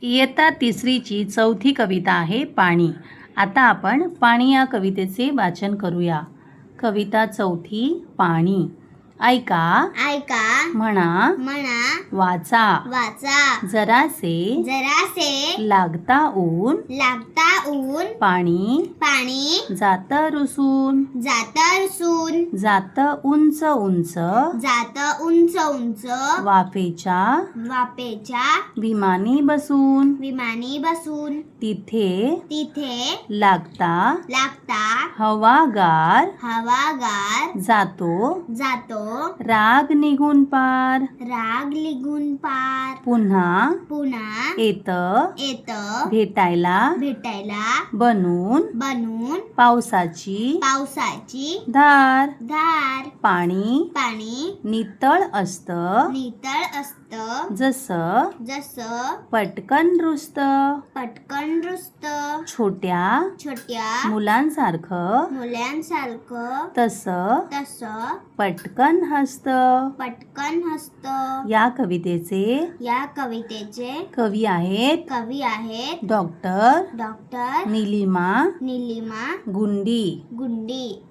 इयत्ता तिसरीची चौथी कविता आहे पाणी. आता आपण पाणी या कवितेचे वाचन करूया. कविता चौथी पाणी. ऐका ऐका म्हणा म्हणा वाचा वाचा जरासे जरासे लागता ऊन लागता ऊन पाणी पाणी जात रुसून जात रुसून जात उंच उंच जात उंच उंच वाफेच्या वाफेच्या विमानी बसून विमानी बसून तिथे तिथे लागता लागता हवागार हवागार जातो जातो राग निघून पार राग निघून पार पुन्हा पुन्हा येत येत भेटायला भेटायला बनून बनून पावसाची पावसाची धार. धार पाणी पाणी नितळ असतं नितळ असत जसं जसं पटकन रुसत पटकन रुसत छोट्या छोट्या मुलांसारखं मुलांसारखं तसं तसं पटकन हसत. पटकन हसत. या कवितेचे या कवितेचे कवी कवी आहेत डॉक्टर डॉक्टर नीलिमा नीलिमा गुंडी. गुंडी.